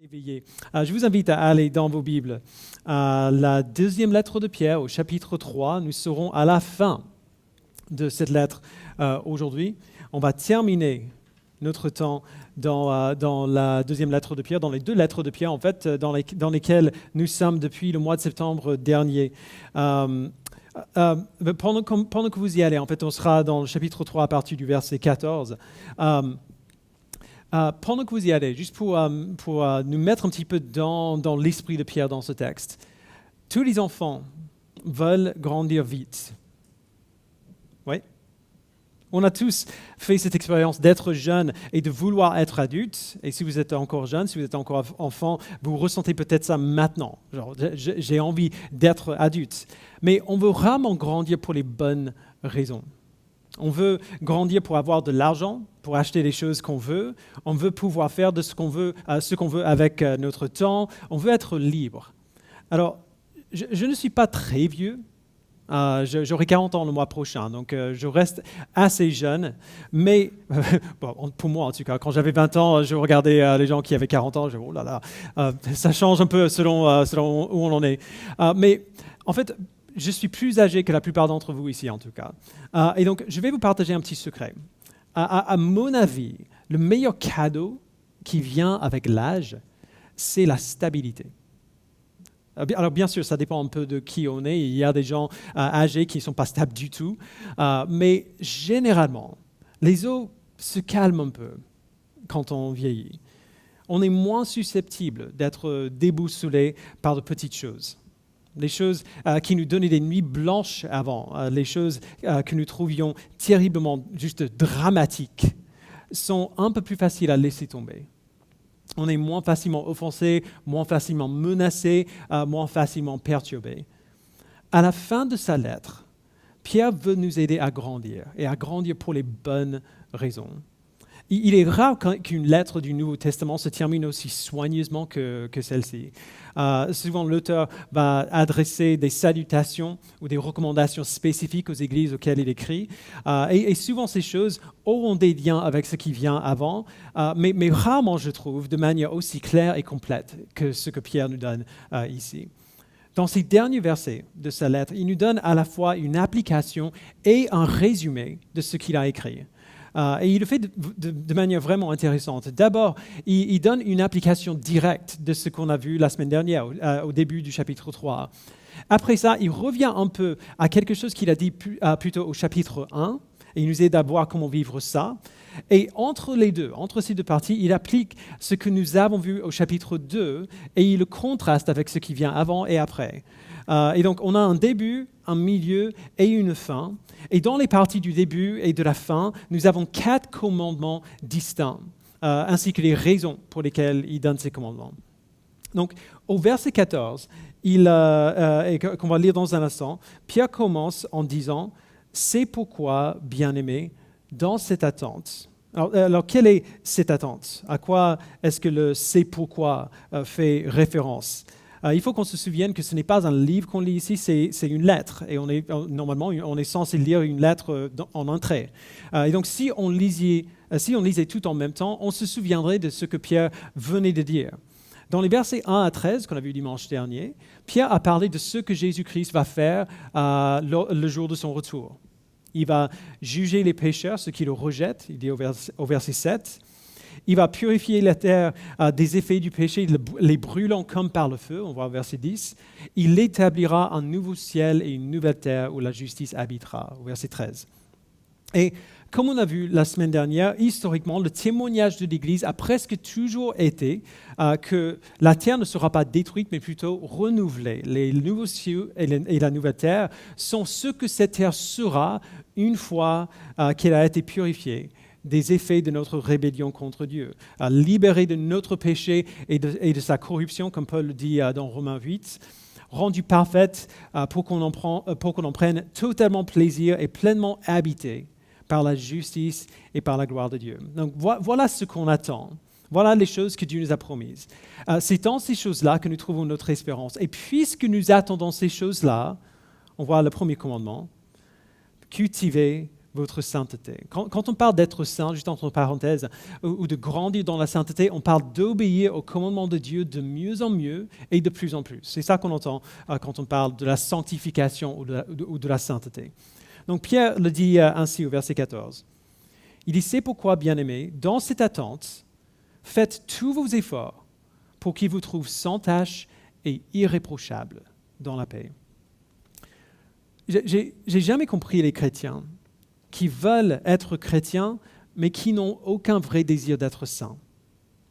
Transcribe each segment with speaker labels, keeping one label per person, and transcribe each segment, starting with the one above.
Speaker 1: Éveillé. Je vous invite à aller dans vos Bibles à la deuxième lettre de Pierre, au chapitre 3. Nous serons à la fin de cette lettre aujourd'hui. On va terminer notre temps dans la deuxième lettre de Pierre, dans les deux lettres de Pierre, en fait, dans lesquelles nous sommes depuis le mois de septembre dernier. Pendant que vous y allez, en fait, on sera dans le chapitre 3 à partir du verset 14. Pendant que vous y allez, juste pour nous mettre un petit peu dans l'esprit de Pierre dans ce texte, tous les enfants veulent grandir vite. Oui? On a tous fait cette expérience d'être jeune et de vouloir être adulte. Et si vous êtes encore jeune, si vous êtes encore enfant, vous ressentez peut-être ça maintenant. Genre, j'ai envie d'être adulte. Mais on veut rarement grandir pour les bonnes raisons. On veut grandir pour avoir de l'argent, pour acheter les choses qu'on veut. On veut pouvoir faire de ce qu'on veut avec notre temps. On veut être libre. Alors, je ne suis pas très vieux. J'aurai 40 ans le mois prochain, donc je reste assez jeune. Mais, bon, pour moi en tout cas, quand j'avais 20 ans, je regardais les gens qui avaient 40 ans, je disais, oh là là, ça change un peu selon où on en est. Mais en fait, je suis plus âgé que la plupart d'entre vous ici en tout cas. Et donc, je vais vous partager un petit secret. À mon avis, le meilleur cadeau qui vient avec l'âge, c'est la stabilité. Alors bien sûr, ça dépend un peu de qui on est. Il y a des gens âgés qui ne sont pas stables du tout. Mais généralement, les os se calment un peu quand on vieillit. On est moins susceptible d'être déboussolé par de petites choses. Les choses qui nous donnaient des nuits blanches avant, les choses que nous trouvions terriblement juste dramatiques, sont un peu plus faciles à laisser tomber. On est moins facilement offensé, moins facilement menacé, moins facilement perturbé. À la fin de sa lettre, Pierre veut nous aider à grandir, et à grandir pour les bonnes raisons. Il est rare qu'une lettre du Nouveau Testament se termine aussi soigneusement que celle-ci. Souvent, l'auteur va adresser des salutations ou des recommandations spécifiques aux églises auxquelles il écrit. Et souvent, ces choses auront des liens avec ce qui vient avant, mais rarement, je trouve, de manière aussi claire et complète que ce que Pierre nous donne ici. Dans ces derniers versets de sa lettre, il nous donne à la fois une application et un résumé de ce qu'il a écrit. Et il le fait de manière vraiment intéressante. D'abord, il donne une application directe de ce qu'on a vu la semaine dernière, au début du chapitre 3. Après ça, il revient un peu à quelque chose qu'il a dit plutôt au chapitre 1, et il nous aide à voir comment vivre ça. Et entre ces deux parties, il applique ce que nous avons vu au chapitre 2, et il le contraste avec ce qui vient avant et après. Et donc, on a un début, un milieu et une fin. Et dans les parties du début et de la fin, nous avons 4 commandements distincts, ainsi que les raisons pour lesquelles il donne ces commandements. Donc, au verset 14, et qu'on va lire dans un instant, Pierre commence en disant « C'est pourquoi, bien-aimés, dans cette attente ». Alors, quelle est cette attente? À quoi est-ce que le « c'est pourquoi » fait référence? Il faut qu'on se souvienne que ce n'est pas un livre qu'on lit ici, c'est une lettre. Et normalement, on est censé lire une lettre en entrée. Et donc, si on lisait tout en même temps, on se souviendrait de ce que Pierre venait de dire. Dans les versets 1 à 13, qu'on a vu dimanche dernier, Pierre a parlé de ce que Jésus-Christ va faire le jour de son retour. Il va juger les pécheurs, ceux qui le rejettent, il dit au verset 7. Il va purifier la terre des effets du péché, les brûlant comme par le feu, on voit au verset 10. Il établira un nouveau ciel et une nouvelle terre où la justice habitera, au verset 13. Et comme on a vu la semaine dernière, historiquement, le témoignage de l'Église a presque toujours été que la terre ne sera pas détruite, mais plutôt renouvelée. Les nouveaux cieux et la nouvelle terre sont ce que cette terre sera une fois qu'elle a été purifiée des effets de notre rébellion contre Dieu, libérée de notre péché et de sa corruption, comme Paul le dit dans Romains 8, rendue parfaite pour qu'on en prenne totalement plaisir et pleinement habité par la justice et par la gloire de Dieu. Donc voilà ce qu'on attend. Voilà les choses que Dieu nous a promises. C'est dans ces choses-là que nous trouvons notre espérance. Et puisque nous attendons ces choses-là, on voit le premier commandement, cultivez votre sainteté. Quand on parle d'être saint, juste entre parenthèses, ou de grandir dans la sainteté, on parle d'obéir au commandement de Dieu de mieux en mieux et de plus en plus. C'est ça qu'on entend quand on parle de la sanctification ou de la sainteté. Donc Pierre le dit ainsi au verset 14. Il dit, c'est pourquoi, bien-aimés, dans cette attente, faites tous vos efforts pour qu'il vous trouve sans tache et irréprochable dans la paix. J'ai jamais compris les chrétiens qui veulent être chrétiens, mais qui n'ont aucun vrai désir d'être saints,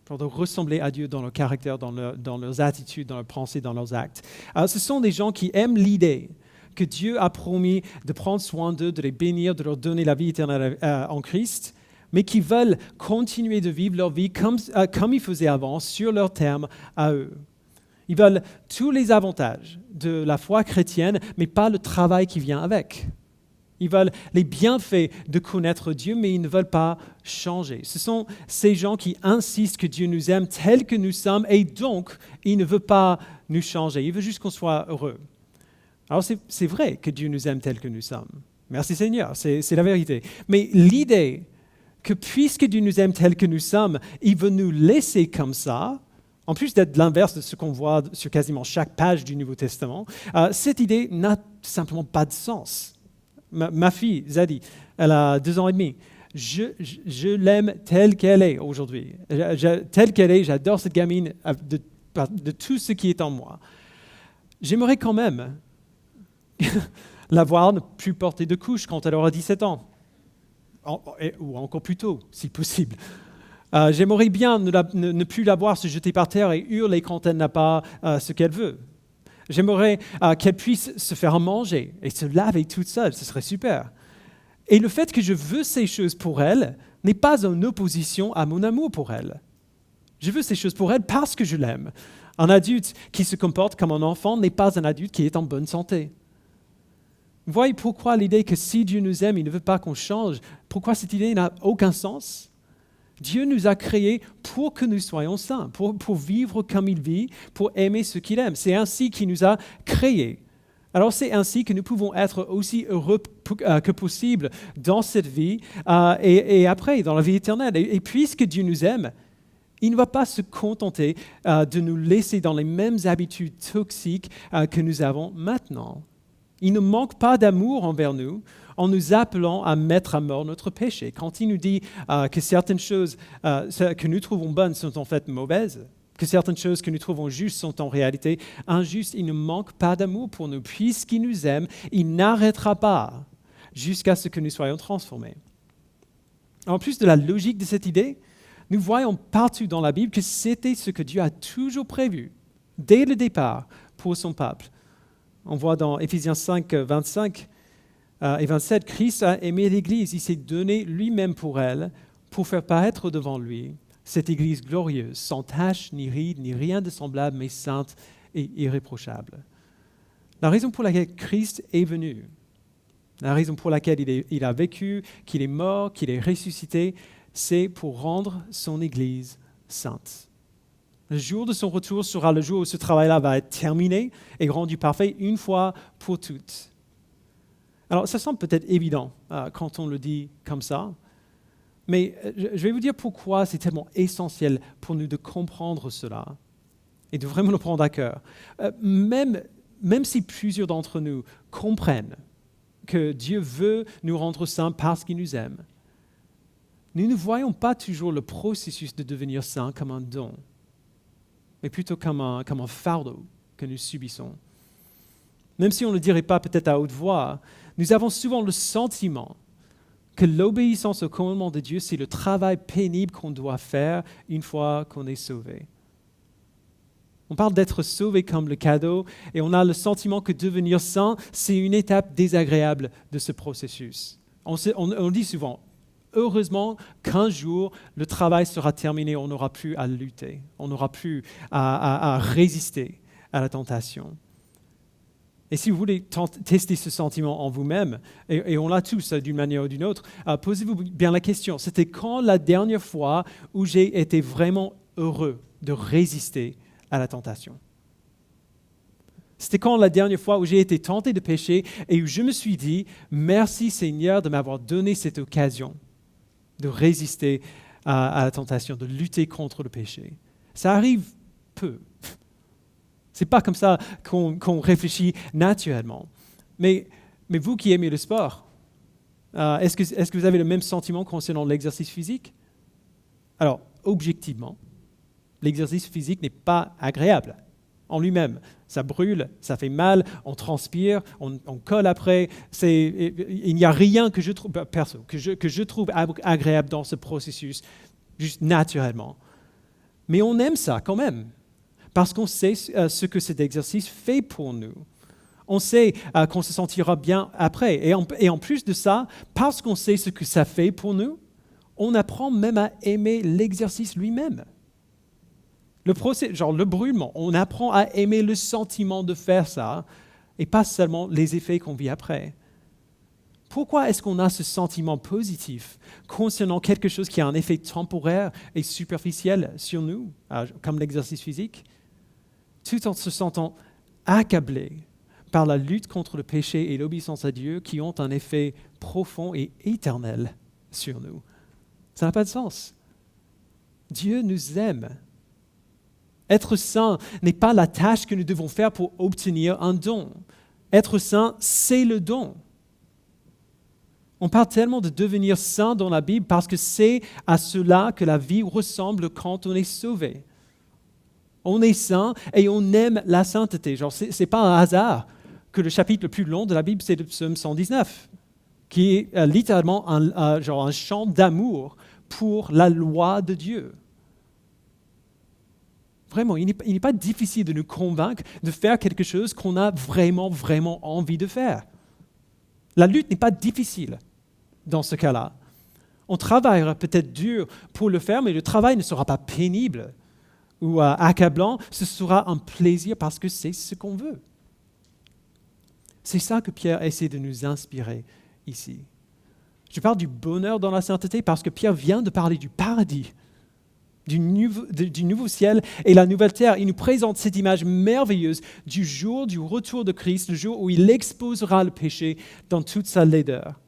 Speaker 1: pour de ressembler à Dieu dans leur caractère, dans leurs attitudes, dans leurs pensées, dans leurs actes. Alors, ce sont des gens qui aiment l'idée que Dieu a promis de prendre soin d'eux, de les bénir, de leur donner la vie éternelle en Christ, mais qui veulent continuer de vivre leur vie comme ils faisaient avant, sur leurs termes à eux. Ils veulent tous les avantages de la foi chrétienne, mais pas le travail qui vient avec. Ils veulent les bienfaits de connaître Dieu, mais ils ne veulent pas changer. Ce sont ces gens qui insistent que Dieu nous aime tels que nous sommes, et donc, il ne veut pas nous changer. Il veut juste qu'on soit heureux. Alors, c'est vrai que Dieu nous aime tels que nous sommes. Merci Seigneur, c'est la vérité. Mais l'idée que puisque Dieu nous aime tels que nous sommes, il veut nous laisser comme ça, en plus d'être l'inverse de ce qu'on voit sur quasiment chaque page du Nouveau Testament, cette idée n'a simplement pas de sens. Ma fille, Zadie, elle a 2 ans et demi. Je l'aime telle qu'elle est aujourd'hui. Telle qu'elle est, j'adore cette gamine de tout ce qui est en moi. J'aimerais quand même la voir ne plus porter de couche quand elle aura 17 ans. Ou encore plus tôt, si possible. J'aimerais bien ne plus la voir se jeter par terre et hurler quand elle n'a pas ce qu'elle veut. J'aimerais qu'elle puisse se faire à manger et se laver toute seule, ce serait super. Et le fait que je veux ces choses pour elle n'est pas en opposition à mon amour pour elle. Je veux ces choses pour elle parce que je l'aime. Un adulte qui se comporte comme un enfant n'est pas un adulte qui est en bonne santé. Vous voyez pourquoi l'idée que si Dieu nous aime, il ne veut pas qu'on change, pourquoi cette idée n'a aucun sens? Dieu nous a créés pour que nous soyons saints, pour vivre comme il vit, pour aimer ce qu'il aime. C'est ainsi qu'il nous a créés. Alors c'est ainsi que nous pouvons être aussi heureux que possible dans cette vie et après, dans la vie éternelle. Et puisque Dieu nous aime, il ne va pas se contenter de nous laisser dans les mêmes habitudes toxiques que nous avons maintenant. Il ne manque pas d'amour envers nous en nous appelant à mettre à mort notre péché. Quand il nous dit que certaines choses que nous trouvons bonnes sont en fait mauvaises, que certaines choses que nous trouvons justes sont en réalité injustes, il ne manque pas d'amour pour nous. Puisqu'il nous aime, il n'arrêtera pas jusqu'à ce que nous soyons transformés. En plus de la logique de cette idée, nous voyons partout dans la Bible que c'était ce que Dieu a toujours prévu, dès le départ, pour son peuple. On voit dans Éphésiens 5, 25 et 27, Christ a aimé l'Église, il s'est donné lui-même pour elle, pour faire paraître devant lui cette Église glorieuse, sans tache, ni ride, ni rien de semblable, mais sainte et irréprochable. La raison pour laquelle Christ est venu, la raison pour laquelle il a vécu, qu'il est mort, qu'il est ressuscité, c'est pour rendre son Église sainte. Le jour de son retour sera le jour où ce travail-là va être terminé et rendu parfait une fois pour toutes. Alors, ça semble peut-être évident quand on le dit comme ça, mais je vais vous dire pourquoi c'est tellement essentiel pour nous de comprendre cela et de vraiment le prendre à cœur. Même si plusieurs d'entre nous comprennent que Dieu veut nous rendre saints parce qu'il nous aime, nous ne voyons pas toujours le processus de devenir saint comme un don, mais plutôt comme un fardeau que nous subissons. Même si on ne le dirait pas peut-être à haute voix, nous avons souvent le sentiment que l'obéissance au commandement de Dieu, c'est le travail pénible qu'on doit faire une fois qu'on est sauvé. On parle d'être sauvé comme le cadeau et on a le sentiment que devenir saint, c'est une étape désagréable de ce processus. On dit souvent, heureusement qu'un jour, le travail sera terminé, on n'aura plus à lutter, on n'aura plus à résister à la tentation. Et si vous voulez tester ce sentiment en vous-même, et on l'a tous d'une manière ou d'une autre, posez-vous bien la question, c'était quand la dernière fois où j'ai été vraiment heureux de résister à la tentation? C'était quand la dernière fois où j'ai été tenté de pécher et où je me suis dit, merci Seigneur de m'avoir donné cette occasion de résister à la tentation, de lutter contre le péché. Ça arrive peu. C'est pas comme ça qu'on réfléchit naturellement. Mais vous qui aimez le sport, est-ce que vous avez le même sentiment concernant l'exercice physique? Alors, objectivement, l'exercice physique n'est pas agréable en lui-même. Ça brûle, ça fait mal, on transpire, on colle après. Il n'y a rien que je trouve, perso, que je trouve agréable dans ce processus, juste naturellement. Mais on aime ça quand même, parce qu'on sait ce que cet exercice fait pour nous. On sait qu'on se sentira bien après. Et en plus de ça, parce qu'on sait ce que ça fait pour nous, on apprend même à aimer l'exercice lui-même. Le brûlement, on apprend à aimer le sentiment de faire ça et pas seulement les effets qu'on vit après. Pourquoi est-ce qu'on a ce sentiment positif concernant quelque chose qui a un effet temporaire et superficiel sur nous, comme l'exercice physique, tout en se sentant accablé par la lutte contre le péché et l'obéissance à Dieu qui ont un effet profond et éternel sur nous? Ça n'a pas de sens. Dieu nous aime. Être saint n'est pas la tâche que nous devons faire pour obtenir un don. Être saint, c'est le don. On parle tellement de devenir saint dans la Bible parce que c'est à cela que la vie ressemble quand on est sauvé. On est saint et on aime la sainteté. C'est pas un hasard que le chapitre le plus long de la Bible, c'est le psaume 119, qui est littéralement un chant d'amour pour la loi de Dieu. Vraiment, il n'est pas difficile de nous convaincre de faire quelque chose qu'on a vraiment, vraiment envie de faire. La lutte n'est pas difficile dans ce cas-là. On travaillera peut-être dur pour le faire, mais le travail ne sera pas pénible ou accablant. Ce sera un plaisir parce que c'est ce qu'on veut. C'est ça que Pierre essaie de nous inspirer ici. Je parle du bonheur dans la sainteté parce que Pierre vient de parler du paradis, du nouveau ciel et la nouvelle terre. Il nous présente cette image merveilleuse du jour du retour de Christ, le jour où il exposera le péché dans toute sa laideur.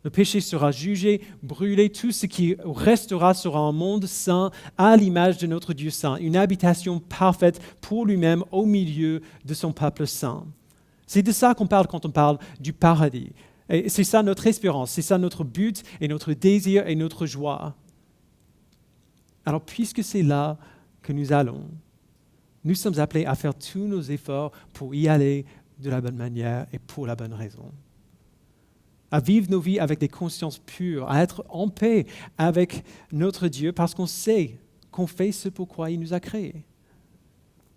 Speaker 1: Le péché sera jugé, brûlé, tout ce qui restera sera un monde saint à l'image de notre Dieu saint, une habitation parfaite pour lui-même au milieu de son peuple saint. C'est de ça qu'on parle quand on parle du paradis. Et c'est ça notre espérance, c'est ça notre but et notre désir et notre joie. Alors, puisque c'est là que nous allons, nous sommes appelés à faire tous nos efforts pour y aller de la bonne manière et pour la bonne raison. À vivre nos vies avec des consciences pures, à être en paix avec notre Dieu parce qu'on sait qu'on fait ce pourquoi il nous a créés.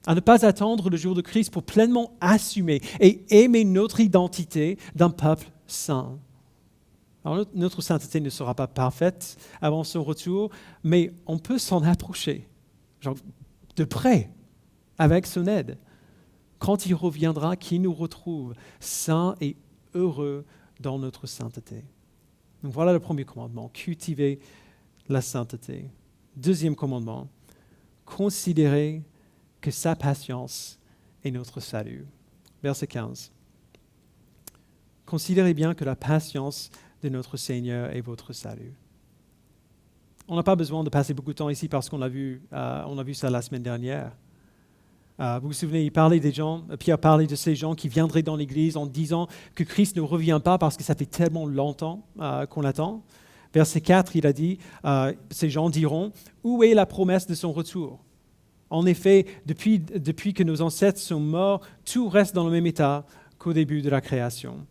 Speaker 1: À ne pas attendre le jour de Christ pour pleinement assumer et aimer notre identité d'un peuple saint. Alors, notre sainteté ne sera pas parfaite avant son retour, mais on peut s'en approcher, de près, avec son aide. Quand il reviendra, qu'il nous retrouve saints et heureux dans notre sainteté. Donc voilà le premier commandement, cultiver la sainteté. Deuxième commandement, considérer que sa patience est notre salut. Verset 15. Considérez bien que la patience de notre Seigneur est votre salut. On n'a pas besoin de passer beaucoup de temps ici parce qu'on a vu ça la semaine dernière. Vous vous souvenez, Pierre parlait de ces gens qui viendraient dans l'Église en disant que Christ ne revient pas parce que ça fait tellement longtemps qu'on l'attend. Verset 4, il a dit, ces gens diront, où est la promesse de son retour? En effet, depuis que nos ancêtres sont morts, tout reste dans le même état qu'au début de la création.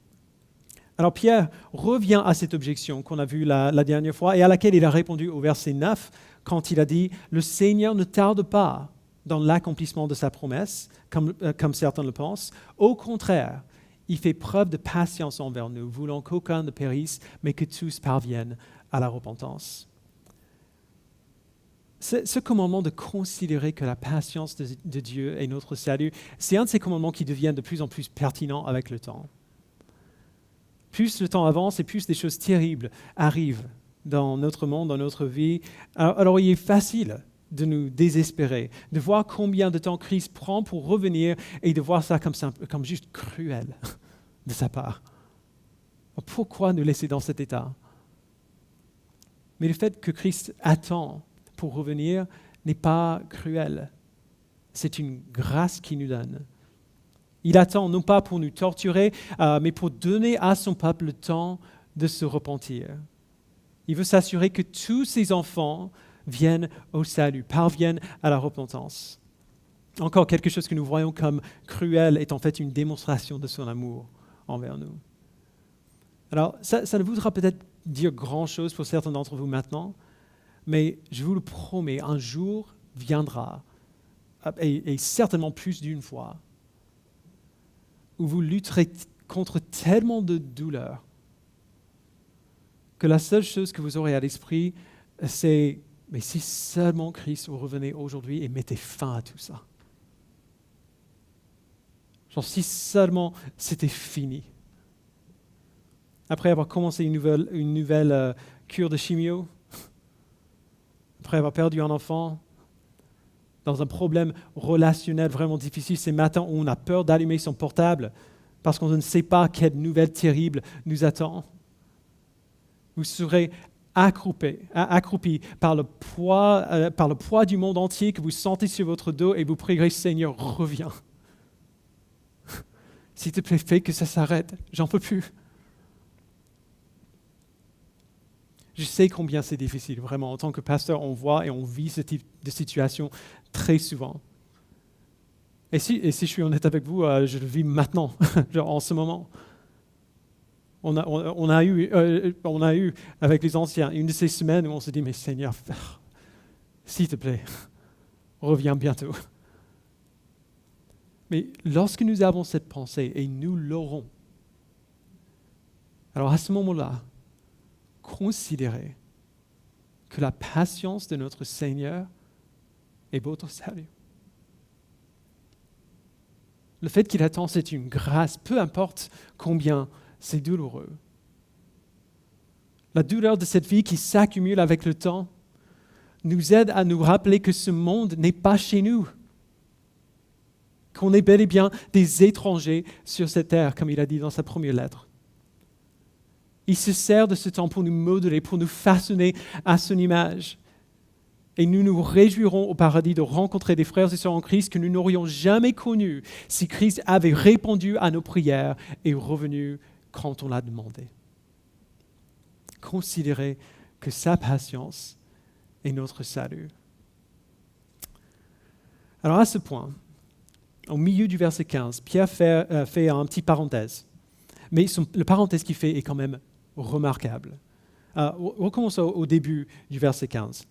Speaker 1: Alors Pierre revient à cette objection qu'on a vue la dernière fois et à laquelle il a répondu au verset 9 quand il a dit « Le Seigneur ne tarde pas dans l'accomplissement de sa promesse, comme certains le pensent. Au contraire, il fait preuve de patience envers nous, voulant qu'aucun ne périsse, mais que tous parviennent à la repentance. » Ce commandement de considérer que la patience de Dieu est notre salut, c'est un de ces commandements qui devient de plus en plus pertinent avec le temps. Plus le temps avance et plus des choses terribles arrivent dans notre monde, dans notre vie. Alors il est facile de nous désespérer, de voir combien de temps Christ prend pour revenir et de voir ça comme juste cruel de sa part. Pourquoi nous laisser dans cet état? Mais le fait que Christ attend pour revenir n'est pas cruel. C'est une grâce qu'il nous donne. Il attend non pas pour nous torturer, mais pour donner à son peuple le temps de se repentir. Il veut s'assurer que tous ses enfants viennent au salut, parviennent à la repentance. Encore quelque chose que nous voyons comme cruel est en fait une démonstration de son amour envers nous. Alors, ça ne voudra peut-être dire grand-chose pour certains d'entre vous maintenant, mais je vous le promets, un jour viendra, et certainement plus d'une fois, où vous lutterez contre tellement de douleurs que la seule chose que vous aurez à l'esprit, c'est « mais si seulement Christ revenait aujourd'hui et mettait fin à tout ça. » Genre si seulement c'était fini. Après avoir commencé une nouvelle cure de chimio, après avoir perdu un enfant, dans un problème relationnel vraiment difficile, ces matins où on a peur d'allumer son portable parce qu'on ne sait pas quelle nouvelle terrible nous attend, vous serez accroupi par le poids du monde entier que vous sentez sur votre dos et vous prierez « Seigneur, reviens. S'il te plaît, fais que ça s'arrête. J'en peux plus. » Je sais combien c'est difficile, vraiment. En tant que pasteur, on voit et on vit ce type de situation très souvent. Et si je suis honnête avec vous, je le vis maintenant, genre en ce moment. On a eu avec les anciens une de ces semaines où on se dit « Mais Seigneur, s'il te plaît, reviens bientôt. » Mais lorsque nous avons cette pensée, et nous l'aurons, alors à ce moment-là, considérez que la patience de notre Seigneur est votre salut. Le fait qu'il attend, c'est une grâce, peu importe combien c'est douloureux. La douleur de cette vie qui s'accumule avec le temps nous aide à nous rappeler que ce monde n'est pas chez nous, qu'on est bel et bien des étrangers sur cette terre, comme il a dit dans sa première lettre. Il se sert de ce temps pour nous modeler, pour nous façonner à son image. Et nous nous réjouirons au paradis de rencontrer des frères et sœurs en Christ que nous n'aurions jamais connus si Christ avait répondu à nos prières et revenu quand on l'a demandé. Considérez que sa patience est notre salut. Alors à ce point, au milieu du verset 15, Pierre fait un petit parenthèse. Mais le parenthèse qu'il fait est quand même remarquable. Recommençons au début du verset 15.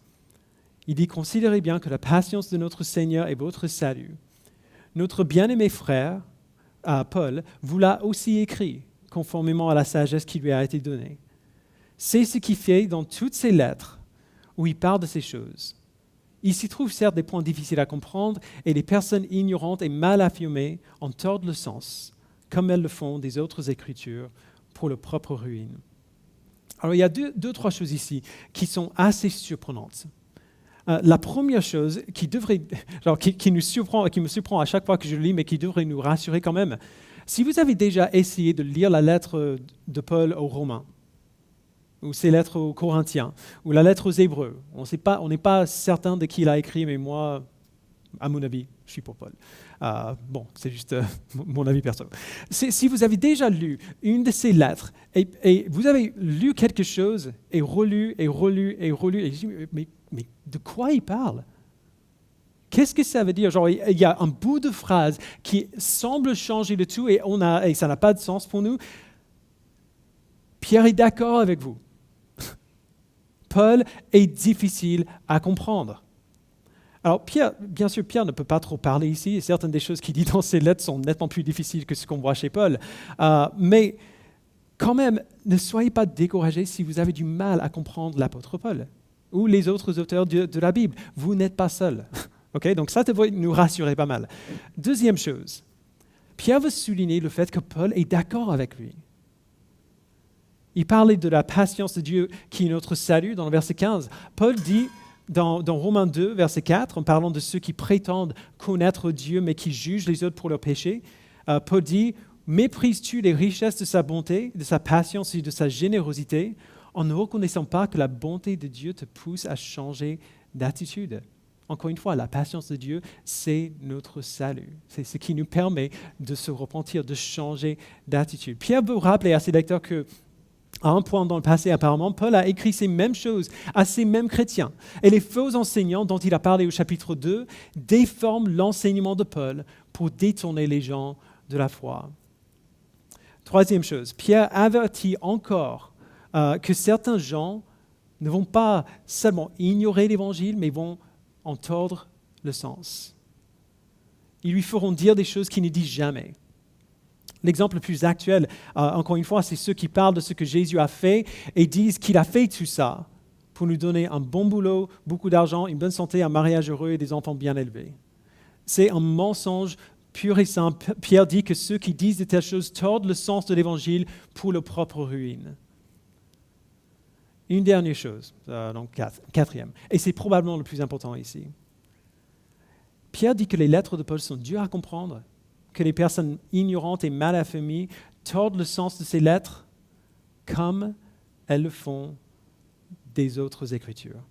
Speaker 1: Il dit « Considérez bien que la patience de notre Seigneur est votre salut. Notre bien-aimé frère, Paul, vous l'a aussi écrit, conformément à la sagesse qui lui a été donnée. C'est ce qu'il fait dans toutes ses lettres où il parle de ces choses. Il s'y trouve certes des points difficiles à comprendre et les personnes ignorantes et mal affirmées en tordent le sens, comme elles le font des autres écritures pour leur propre ruine. » Alors il y a deux, trois choses ici qui sont assez surprenantes. La première chose qui me surprend à chaque fois que je le lis, mais qui devrait nous rassurer quand même, si vous avez déjà essayé de lire la lettre de Paul aux Romains, ou ses lettres aux Corinthiens, ou la lettre aux Hébreux, on n'est pas certain de qui il a écrit, mais moi, à mon avis, je suis pour Paul. C'est juste mon avis perso. Si vous avez déjà lu une de ces lettres, et vous avez lu quelque chose, et relu, et relu, et relu, et je dis, mais de quoi il parle? Qu'est-ce que ça veut dire? Genre, il y a un bout de phrase qui semble changer le tout, et ça n'a pas de sens pour nous. Pierre est d'accord avec vous. Paul est difficile à comprendre. Alors, bien sûr, Pierre ne peut pas trop parler ici, et certaines des choses qu'il dit dans ses lettres sont nettement plus difficiles que ce qu'on voit chez Paul. Mais quand même, ne soyez pas découragés si vous avez du mal à comprendre l'apôtre Paul ou les autres auteurs de la Bible. Vous n'êtes pas seuls. Okay? Donc ça devrait nous rassurer pas mal. Deuxième chose, Pierre veut souligner le fait que Paul est d'accord avec lui. Il parlait de la patience de Dieu qui est notre salut dans le verset 15. Paul dit, dans Romains 2, verset 4, en parlant de ceux qui prétendent connaître Dieu, mais qui jugent les autres pour leurs péchés, Paul dit, « Méprises-tu les richesses de sa bonté, de sa patience et de sa générosité, en ne reconnaissant pas que la bonté de Dieu te pousse à changer d'attitude ?» Encore une fois, la patience de Dieu, c'est notre salut. C'est ce qui nous permet de se repentir, de changer d'attitude. Pierre veut rappeler à ses lecteurs que, à un point dans le passé, apparemment, Paul a écrit ces mêmes choses à ces mêmes chrétiens. Et les faux enseignants dont il a parlé au chapitre 2 déforment l'enseignement de Paul pour détourner les gens de la foi. Troisième chose, Pierre avertit encore que certains gens ne vont pas seulement ignorer l'Évangile, mais vont en tordre le sens. Ils lui feront dire des choses qu'il ne dit jamais. L'exemple le plus actuel, encore une fois, c'est ceux qui parlent de ce que Jésus a fait et disent qu'il a fait tout ça pour nous donner un bon boulot, beaucoup d'argent, une bonne santé, un mariage heureux et des enfants bien élevés. C'est un mensonge pur et simple. Pierre dit que ceux qui disent de telles choses tordent le sens de l'Évangile pour leur propre ruine. Une dernière chose, donc quatrième, et c'est probablement le plus important ici. Pierre dit que les lettres de Paul sont dures à comprendre, que les personnes ignorantes et mal affirmées tordent le sens de ces lettres comme elles le font des autres Écritures.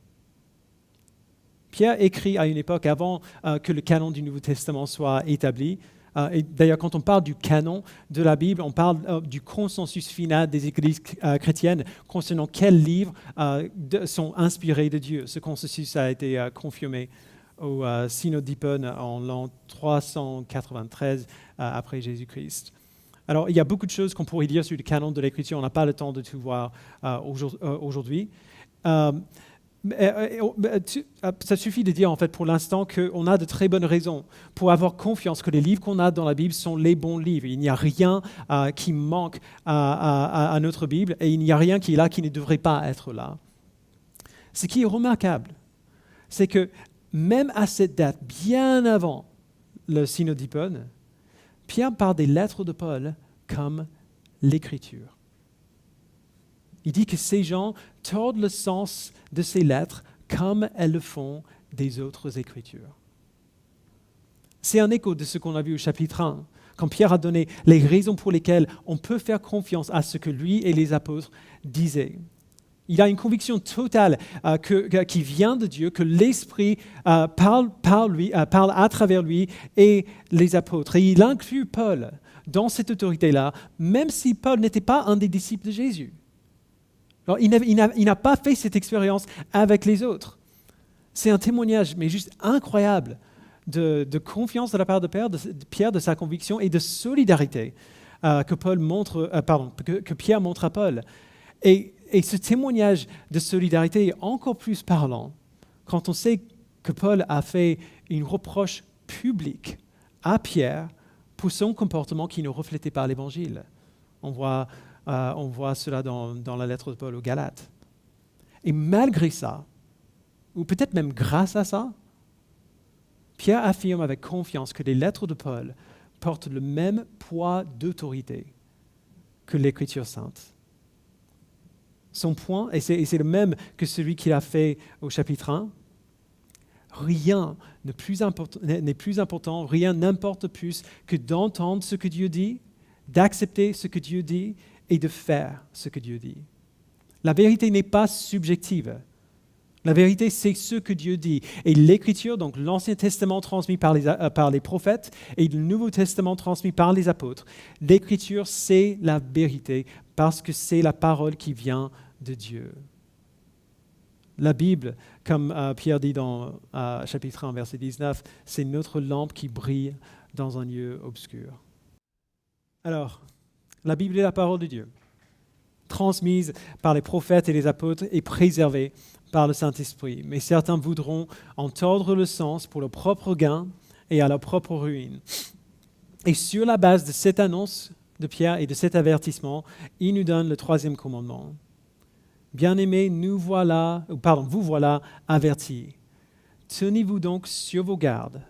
Speaker 1: Pierre écrit à une époque avant que le canon du Nouveau Testament soit établi. Et d'ailleurs, quand on parle du canon de la Bible, on parle du consensus final des églises chrétiennes concernant quels livres sont inspirés de Dieu. Ce consensus a été confirmé au synode d'Hippone en l'an 393 après Jésus-Christ. Alors, il y a beaucoup de choses qu'on pourrait dire sur le canon de l'Écriture. On n'a pas le temps de tout voir aujourd'hui. Ça suffit de dire en fait pour l'instant qu'on a de très bonnes raisons pour avoir confiance que les livres qu'on a dans la Bible sont les bons livres. Il n'y a rien qui manque à notre Bible et il n'y a rien qui est là qui ne devrait pas être là. Ce qui est remarquable, c'est que même à cette date, bien avant le synode d'Hippone, Pierre parle des lettres de Paul comme l'Écriture. Il dit que ces gens tordent le sens de ces lettres comme elles le font des autres Écritures. C'est un écho de ce qu'on a vu au chapitre 1, quand Pierre a donné les raisons pour lesquelles on peut faire confiance à ce que lui et les apôtres disaient. Il a une conviction totale qui vient de Dieu, que l'Esprit parle à travers lui et les apôtres. Et il inclut Paul dans cette autorité-là, même si Paul n'était pas un des disciples de Jésus. Alors, il n'a pas fait cette expérience avec les autres. C'est un témoignage, mais juste incroyable, de confiance de la part de Pierre, de sa conviction et de solidarité que Pierre montre à Paul. Et ce témoignage de solidarité est encore plus parlant quand on sait que Paul a fait une reproche publique à Pierre pour son comportement qui ne reflétait pas l'Évangile. On voit cela dans la lettre de Paul aux Galates. Et malgré ça, ou peut-être même grâce à ça, Pierre affirme avec confiance que les lettres de Paul portent le même poids d'autorité que l'Écriture sainte. Son point, et c'est le même que celui qu'il a fait au chapitre 1, rien n'est plus important, rien n'importe plus que d'entendre ce que Dieu dit, d'accepter ce que Dieu dit et de faire ce que Dieu dit. La vérité n'est pas subjective. La vérité, c'est ce que Dieu dit. Et l'Écriture, donc l'Ancien Testament transmis par les prophètes et le Nouveau Testament transmis par les apôtres, l'Écriture, c'est la vérité parce que c'est la parole qui vient de Dieu. La Bible, comme Pierre dit dans chapitre 1, verset 19, c'est notre lampe qui brille dans un lieu obscur. Alors, la Bible est la parole de Dieu, transmise par les prophètes et les apôtres et préservée par le Saint-Esprit. Mais certains voudront en tordre le sens pour leur propre gain et à leur propre ruine. Et sur la base de cette annonce de Pierre et de cet avertissement, il nous donne le troisième commandement. Bien-aimés, vous voilà avertis. Tenez-vous donc sur vos gardes,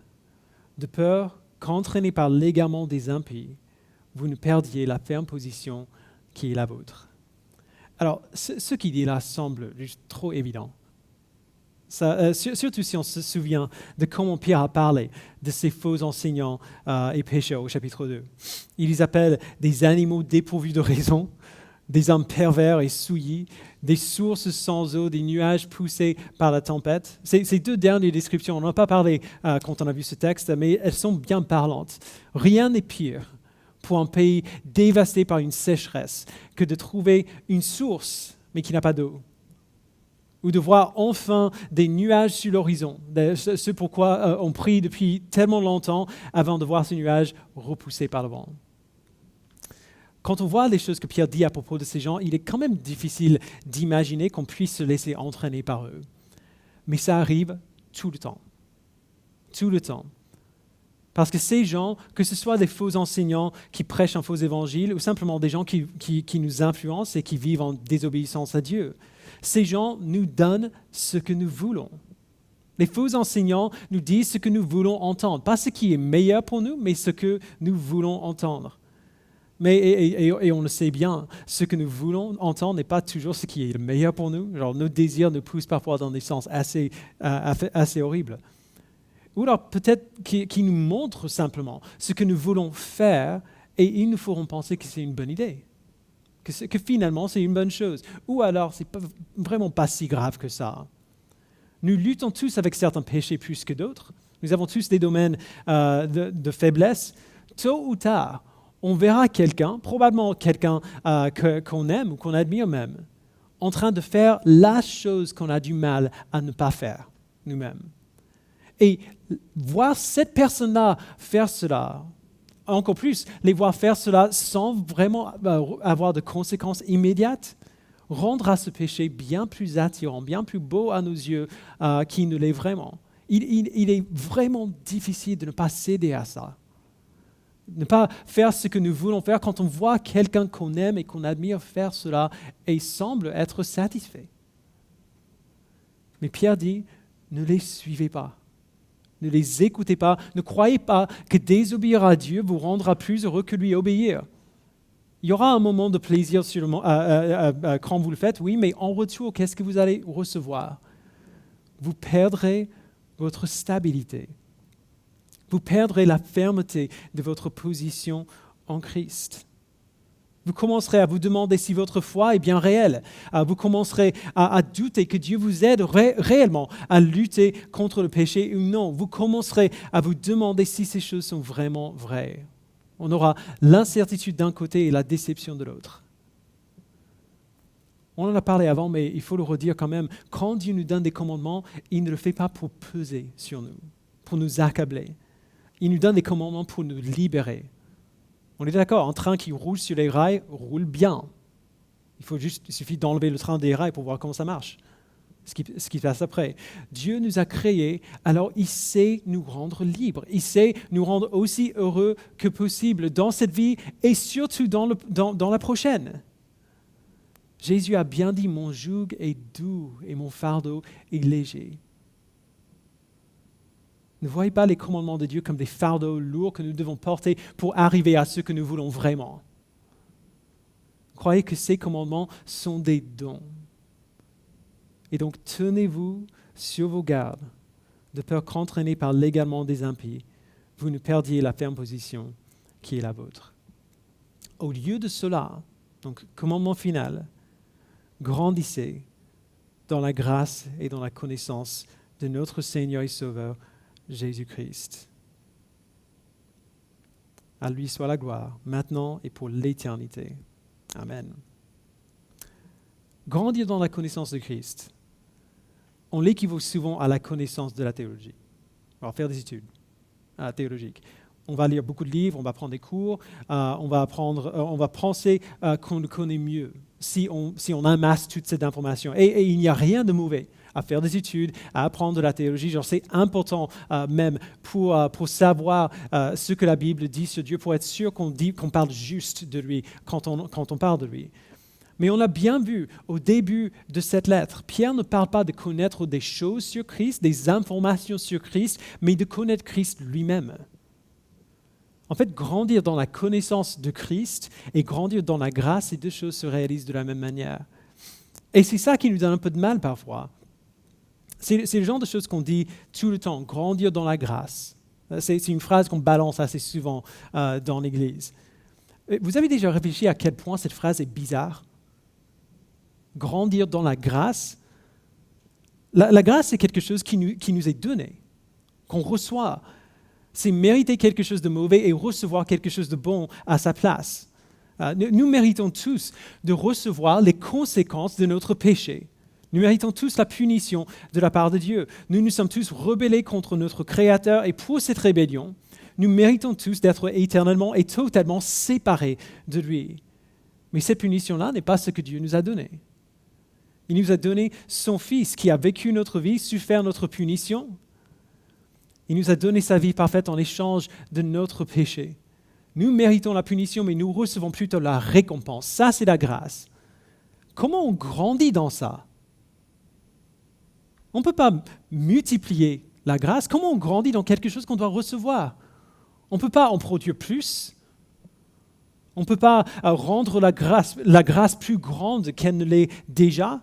Speaker 1: de peur qu'entraînés par l'égarement des impies, vous ne perdiez la ferme position qui est la vôtre. Alors, ce qu'il dit là semble juste trop évident. Surtout si on se souvient de comment Pierre a parlé de ces faux enseignants et pécheurs au chapitre 2. Il les appelle des animaux dépourvus de raison, des hommes pervers et souillés, des sources sans eau, des nuages poussés par la tempête. Ces deux dernières descriptions, on n'en a pas parlé quand on a vu ce texte, mais elles sont bien parlantes. Rien n'est pire pour un pays dévasté par une sécheresse que de trouver une source, mais qui n'a pas d'eau. Ou de voir enfin des nuages sur l'horizon. C'est pourquoi on prie depuis tellement longtemps avant de voir ces nuages repoussés par le vent. Quand on voit les choses que Pierre dit à propos de ces gens, il est quand même difficile d'imaginer qu'on puisse se laisser entraîner par eux. Mais ça arrive tout le temps. Tout le temps. Parce que ces gens, que ce soit des faux enseignants qui prêchent un faux évangile ou simplement des gens qui nous influencent et qui vivent en désobéissance à Dieu, ces gens nous donnent ce que nous voulons. Les faux enseignants nous disent ce que nous voulons entendre. Pas ce qui est meilleur pour nous, mais ce que nous voulons entendre. Et on le sait bien, ce que nous voulons entendre n'est pas toujours ce qui est le meilleur pour nous. Genre, nos désirs nous poussent parfois dans des sens assez horribles. Ou alors peut-être qu'ils nous montrent simplement ce que nous voulons faire et ils nous feront penser que c'est une bonne idée, que finalement c'est une bonne chose. Ou alors c'est vraiment pas si grave que ça. Nous luttons tous avec certains péchés plus que d'autres. Nous avons tous des domaines de faiblesse. Tôt ou tard, on verra quelqu'un, probablement quelqu'un qu'on aime ou qu'on admire même, en train de faire la chose qu'on a du mal à ne pas faire nous-mêmes. Et voir cette personne-là faire cela, encore plus, les voir faire cela sans vraiment avoir de conséquences immédiates, rendra ce péché bien plus attirant, bien plus beau à nos yeux qu'il ne l'est vraiment. Il est vraiment difficile de ne pas céder à ça. Ne pas faire ce que nous voulons faire quand on voit quelqu'un qu'on aime et qu'on admire faire cela et semble être satisfait. Mais Pierre dit, ne les suivez pas. Ne les écoutez pas. Ne croyez pas que désobéir à Dieu vous rendra plus heureux que lui obéir. Il y aura un moment de plaisir quand vous le faites, oui, mais en retour, qu'est-ce que vous allez recevoir? Vous perdrez votre stabilité. Vous perdrez la fermeté de votre position en Christ. Vous commencerez à vous demander si votre foi est bien réelle. Vous commencerez à douter que Dieu vous aide réellement à lutter contre le péché ou non. Vous commencerez à vous demander si ces choses sont vraiment vraies. On aura l'incertitude d'un côté et la déception de l'autre. On en a parlé avant, mais il faut le redire quand même. Quand Dieu nous donne des commandements, il ne le fait pas pour peser sur nous, pour nous accabler. Il nous donne des commandements pour nous libérer. On est d'accord, un train qui roule sur les rails roule bien. Il suffit d'enlever le train des rails pour voir comment ça marche, ce qui se passe après. Dieu nous a créés, alors il sait nous rendre libres. Il sait nous rendre aussi heureux que possible dans cette vie et surtout dans la prochaine. Jésus a bien dit, mon joug est doux et mon fardeau est léger. Ne voyez pas les commandements de Dieu comme des fardeaux lourds que nous devons porter pour arriver à ce que nous voulons vraiment. Croyez que ces commandements sont des dons. Et donc, tenez-vous sur vos gardes, de peur qu'entraînés par l'égarement des impies, vous ne perdiez la ferme position qui est la vôtre. Au lieu de cela, donc, commandement final, grandissez dans la grâce et dans la connaissance de notre Seigneur et Sauveur, Jésus-Christ. À lui soit la gloire, maintenant et pour l'éternité. Amen. Grandir dans la connaissance de Christ, on l'équivaut souvent à la connaissance de la théologie. On va faire des études théologiques. On va lire beaucoup de livres, on va prendre des cours, on va penser qu'on le connaît mieux si on amasse toute cette information. Et il n'y a rien de mauvais à faire des études, à apprendre de la théologie. Genre, c'est important même pour savoir ce que la Bible dit sur Dieu, pour être sûr qu'on parle juste de lui quand on parle de lui. Mais on a bien vu au début de cette lettre, Pierre ne parle pas de connaître des choses sur Christ, des informations sur Christ, mais de connaître Christ lui-même. En fait, grandir dans la connaissance de Christ et grandir dans la grâce, ces deux choses se réalisent de la même manière. Et c'est ça qui nous donne un peu de mal parfois. C'est le genre de choses qu'on dit tout le temps, grandir dans la grâce. C'est une phrase qu'on balance assez souvent dans l'Église. Vous avez déjà réfléchi à quel point cette phrase est bizarre? Grandir dans la grâce. La grâce, c'est quelque chose qui nous est donné, qu'on reçoit. C'est mériter quelque chose de mauvais et recevoir quelque chose de bon à sa place. Nous méritons tous de recevoir les conséquences de notre péché. Nous méritons tous la punition de la part de Dieu. Nous nous sommes tous rebellés contre notre Créateur et pour cette rébellion, nous méritons tous d'être éternellement et totalement séparés de lui. Mais cette punition-là n'est pas ce que Dieu nous a donné. Il nous a donné son Fils qui a vécu notre vie, souffert notre punition. Il nous a donné sa vie parfaite en échange de notre péché. Nous méritons la punition, mais nous recevons plutôt la récompense. Ça, c'est la grâce. Comment on grandit dans ça? On ne peut pas multiplier la grâce. Comment on grandit dans quelque chose qu'on doit recevoir? On ne peut pas en produire plus. On ne peut pas rendre la grâce plus grande qu'elle ne l'est déjà.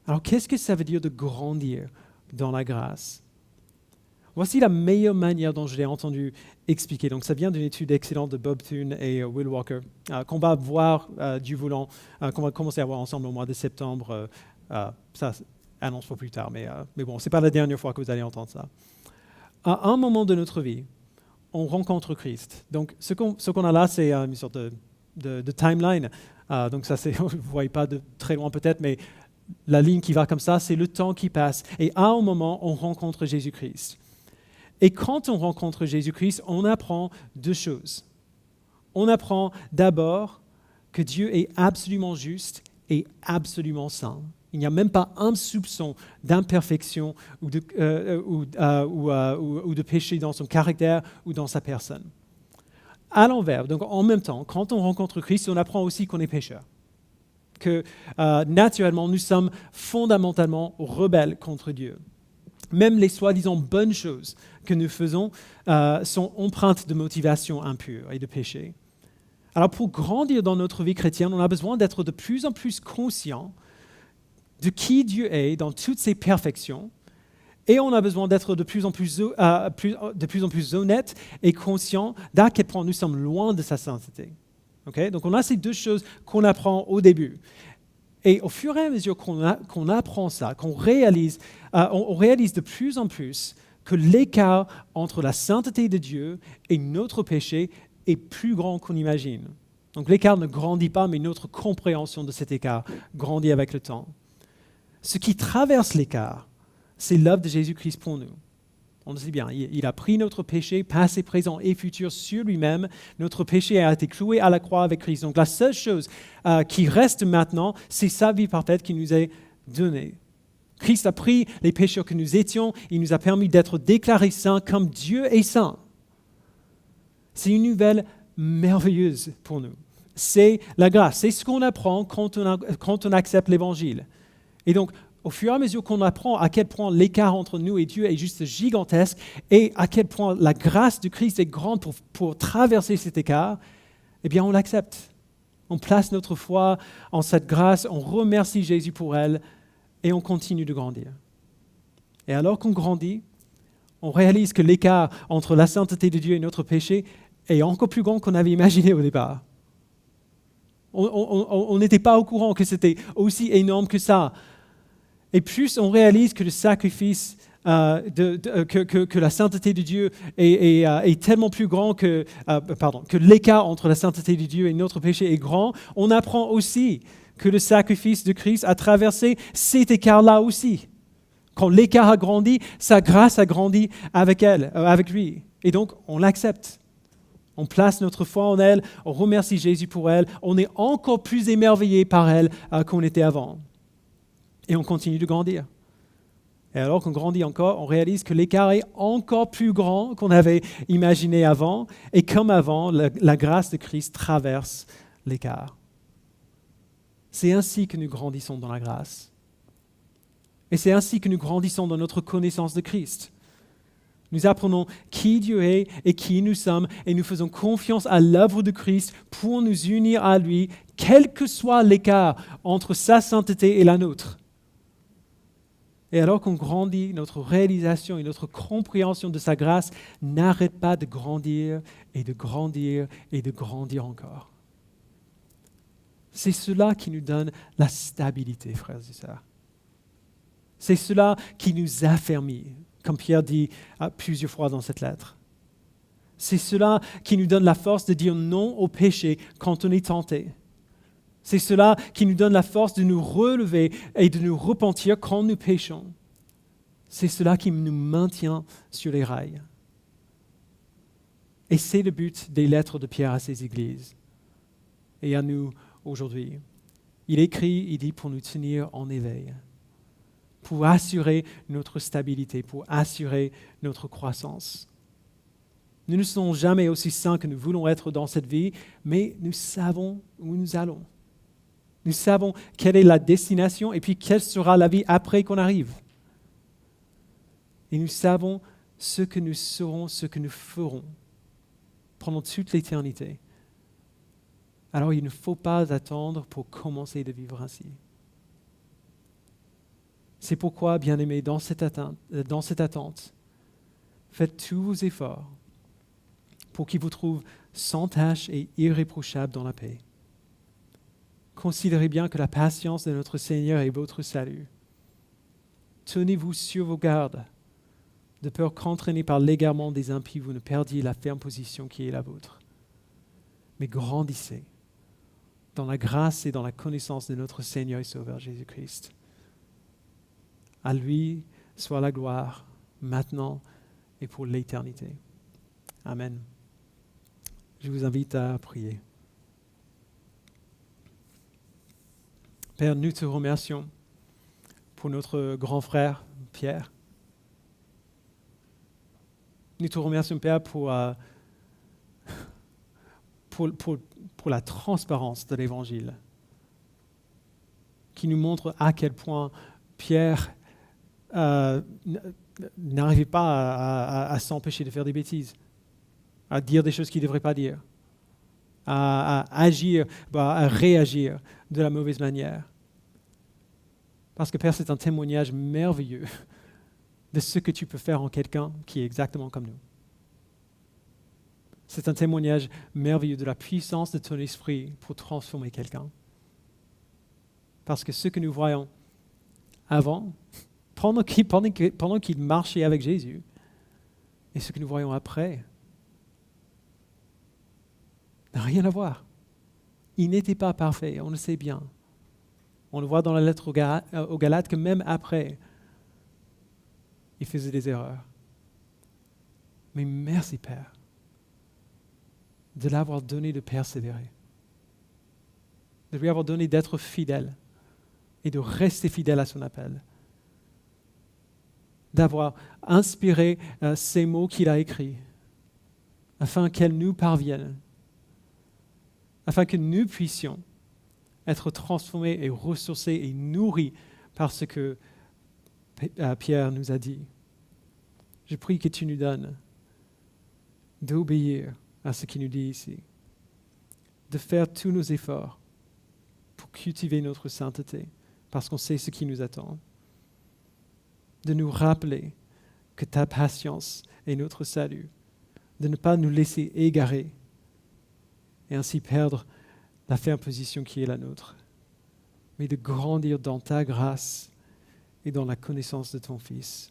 Speaker 1: Alors, qu'est-ce que ça veut dire de grandir dans la grâce? Voici la meilleure manière dont je l'ai entendu expliquer. Donc, ça vient d'une étude excellente de Bob Thune et Will Walker, qu'on va voir du volant, qu'on va commencer à voir ensemble au mois de septembre. Ça annonce pour plus tard, mais bon, ce n'est pas la dernière fois que vous allez entendre ça. À un moment de notre vie, on rencontre Christ. Donc, ce qu'on a là, c'est une sorte de timeline. Donc, ça, vous ne voyez pas de très loin peut-être, mais la ligne qui va comme ça, c'est le temps qui passe. Et à un moment, on rencontre Jésus-Christ. Et quand on rencontre Jésus-Christ, on apprend deux choses. On apprend d'abord que Dieu est absolument juste et absolument saint. Il n'y a même pas un soupçon d'imperfection ou de péché dans son caractère ou dans sa personne. À l'envers, donc en même temps, quand on rencontre Christ, on apprend aussi qu'on est pécheur. Que naturellement, nous sommes fondamentalement rebelles contre Dieu. Même les soi-disant bonnes choses que nous faisons sont empreintes de motivation impure et de péché. Alors pour grandir dans notre vie chrétienne, on a besoin d'être de plus en plus conscient de qui Dieu est dans toutes ses perfections, et on a besoin d'être de plus en plus honnête et conscient d'à quel point nous sommes loin de sa sainteté. Okay? Donc on a ces deux choses qu'on apprend au début. Et au fur et à mesure qu'on apprend ça, qu'on réalise, on réalise de plus en plus que l'écart entre la sainteté de Dieu et notre péché est plus grand qu'on imagine. Donc l'écart ne grandit pas, mais notre compréhension de cet écart grandit avec le temps. Ce qui traverse l'écart, c'est l'œuvre de Jésus-Christ pour nous. On le sait bien, il a pris notre péché, passé, présent et futur sur lui-même. Notre péché a été cloué à la croix avec Christ. Donc la seule chose qui reste maintenant, c'est sa vie parfaite qui nous est donnée. Christ a pris les péchés que nous étions, il nous a permis d'être déclarés saints comme Dieu est saint. C'est une nouvelle merveilleuse pour nous. C'est la grâce, c'est ce qu'on apprend quand on accepte l'Évangile. Et donc, au fur et à mesure qu'on apprend à quel point l'écart entre nous et Dieu est juste gigantesque et à quel point la grâce de Christ est grande pour traverser cet écart, eh bien on l'accepte. On place notre foi en cette grâce, on remercie Jésus pour elle et on continue de grandir. Et alors qu'on grandit, on réalise que l'écart entre la sainteté de Dieu et notre péché est encore plus grand qu'on avait imaginé au départ. On n'était pas au courant que c'était aussi énorme que ça. Et plus on réalise que le sacrifice, que la sainteté de Dieu est tellement plus grand que l'écart entre la sainteté de Dieu et notre péché est grand, on apprend aussi que le sacrifice de Christ a traversé cet écart-là aussi. Quand l'écart a grandi, sa grâce a grandi avec lui. Et donc, on l'accepte. On place notre foi en elle, on remercie Jésus pour elle, on est encore plus émerveillé par elle qu'on était avant. Et on continue de grandir. Et alors qu'on grandit encore, on réalise que l'écart est encore plus grand qu'on avait imaginé avant. Et comme avant, la grâce de Christ traverse l'écart. C'est ainsi que nous grandissons dans la grâce. Et c'est ainsi que nous grandissons dans notre connaissance de Christ. Nous apprenons qui Dieu est et qui nous sommes et nous faisons confiance à l'œuvre de Christ pour nous unir à lui, quel que soit l'écart entre sa sainteté et la nôtre. Et alors qu'on grandit, notre réalisation et notre compréhension de sa grâce n'arrête pas de grandir et de grandir et de grandir encore. C'est cela qui nous donne la stabilité, frères et sœurs. C'est cela qui nous affermit, comme Pierre dit plusieurs fois dans cette lettre. C'est cela qui nous donne la force de dire non au péché quand on est tenté. C'est cela qui nous donne la force de nous relever et de nous repentir quand nous péchons. C'est cela qui nous maintient sur les rails. Et c'est le but des lettres de Pierre à ces églises et à nous aujourd'hui. Il écrit, il dit pour nous tenir en éveil, pour assurer notre stabilité, pour assurer notre croissance. Nous ne sommes jamais aussi saints que nous voulons être dans cette vie, mais nous savons où nous allons. Nous savons quelle est la destination et puis quelle sera la vie après qu'on arrive. Et nous savons ce que nous serons, ce que nous ferons pendant toute l'éternité. Alors il ne faut pas attendre pour commencer de vivre ainsi. C'est pourquoi, bien-aimés, dans cette attente, faites tous vos efforts pour qu'il vous trouve sans tache et irréprochable dans la paix. Considérez bien que la patience de notre Seigneur est votre salut. Tenez-vous sur vos gardes, de peur qu'entraînés par l'égarement des impies, vous ne perdiez la ferme position qui est la vôtre. Mais grandissez dans la grâce et dans la connaissance de notre Seigneur et Sauveur Jésus-Christ. À lui soit la gloire, maintenant et pour l'éternité. Amen. Je vous invite à prier. Père, nous te remercions pour notre grand frère Pierre. Nous te remercions, Père, pour la transparence de l'Évangile, qui nous montre à quel point Pierre n'arrivait pas à s'empêcher de faire des bêtises, à dire des choses qu'il ne devrait pas dire, à agir, à réagir de la mauvaise manière. Parce que Père, c'est un témoignage merveilleux de ce que tu peux faire en quelqu'un qui est exactement comme nous. C'est un témoignage merveilleux de la puissance de ton esprit pour transformer quelqu'un. Parce que ce que nous voyons avant, pendant qu'il marchait avec Jésus, et ce que nous voyons après, n'a rien à voir. Il n'était pas parfait, on le sait bien. On le voit dans la lettre aux Galates que même après, il faisait des erreurs. Mais merci, Père, de l'avoir donné de persévérer, de lui avoir donné d'être fidèle et de rester fidèle à son appel, d'avoir inspiré ces mots qu'il a écrits afin qu'elles nous parviennent, afin que nous puissions être transformés et ressourcés et nourris par ce que Pierre nous a dit. Je prie que tu nous donnes d'obéir à ce qu'il nous dit ici, de faire tous nos efforts pour cultiver notre sainteté, parce qu'on sait ce qui nous attend, de nous rappeler que ta patience est notre salut, de ne pas nous laisser égarer et ainsi perdre la ferme position qui est la nôtre, mais de grandir dans ta grâce et dans la connaissance de ton Fils.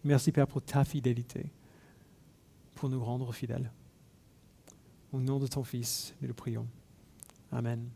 Speaker 1: Merci, Père, pour ta fidélité, pour nous rendre fidèles. Au nom de ton Fils, nous le prions. Amen.